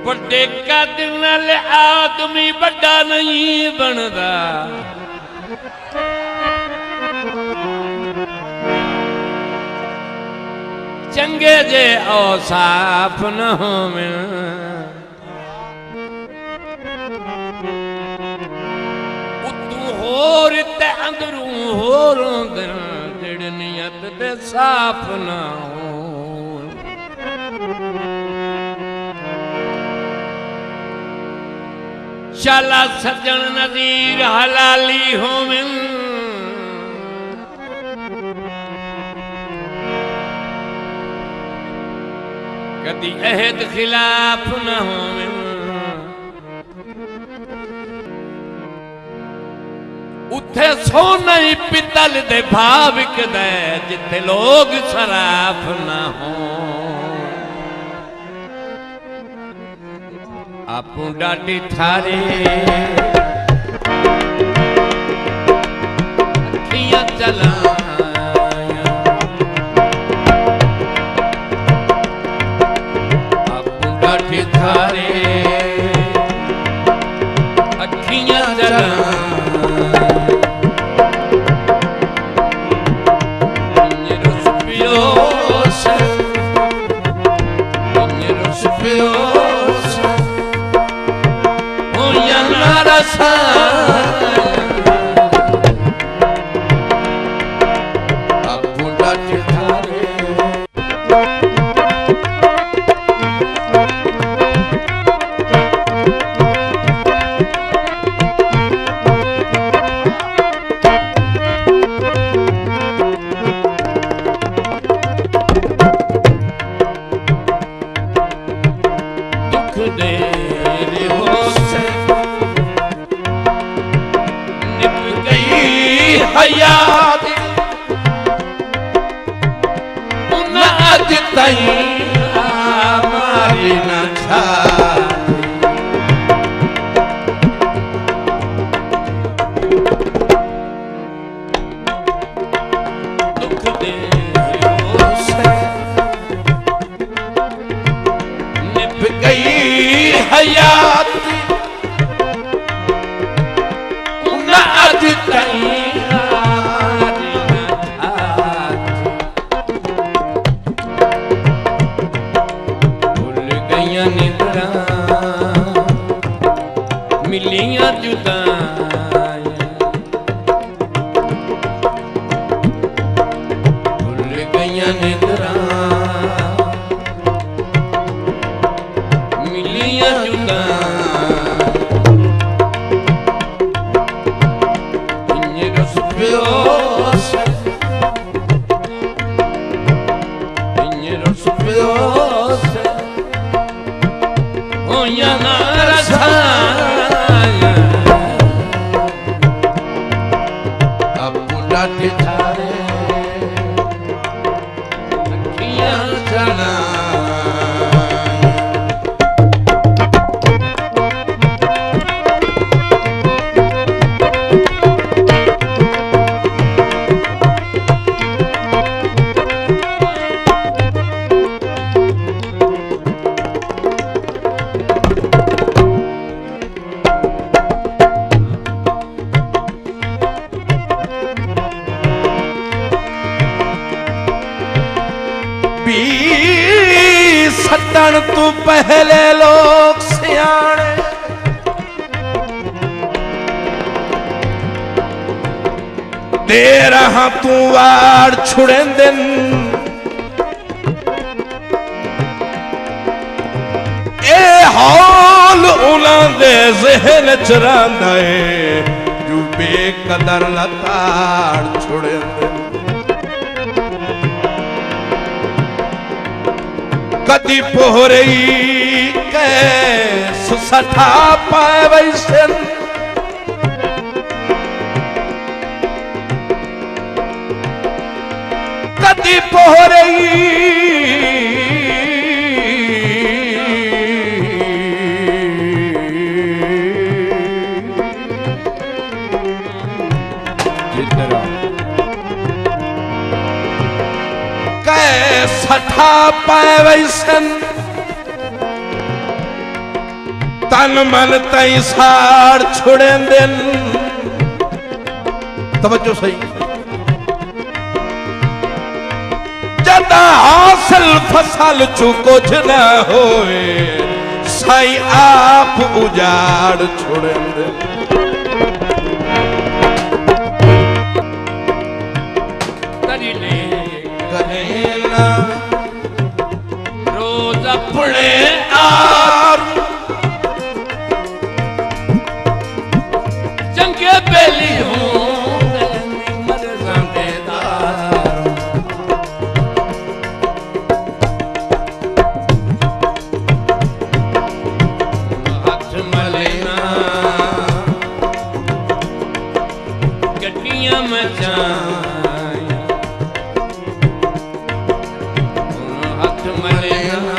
बड़े कद नाल आदमी बड़ा नहीं बनदा, चंगे जे औसाफ न होवे उतू होर ते अंदरू होर जेड़ नियत दे साफ न हो। शाला सज्जन नज़ीर हलाली होवे कदी अहद खिलाफ न होवे, उथे सोना ही पितल दे भाव विकदा जिथे लोग सराफ न हो। आपू डाटी थारे अखियां चला थारे अखियां जला रस पियोस हो या नारसा आपू डाटे थारे हयात न अज तई मारी न दुख दे निभ गई हयात न अज तई मिलियां जुदाइयां भुल गईयां निद्रा मिलियां जुदाइयां इन्ने रस प्योस हो या ना रसा डाटे थारे अखियां चला सटन तू पहले लोग सियाने दे रहा तू वार छुड़े दिन ए हाल उन्होंने ज़हन चरांदा है जो बेकदर लताड़ छुड़े दिन कदी पोहरई के सुसठा पाए वैसन कदी पोहरई सठा पाए वैसन तन मन तई साड़ छुड़ेंदे तवज्जो सही जदा हासिल फसल चू कुछ न होए साई आप उजाड़ छुड़ेंदे करेला रोज अपने चंगे बेली हूँ मर संदेदार हाथ मलेना गड्डियां मचाई हाथ मलेना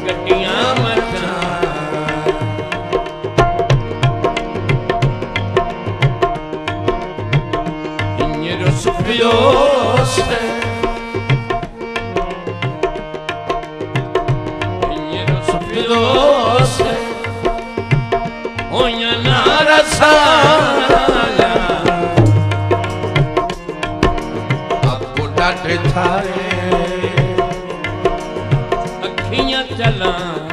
गड्डियां थारे अखियां चला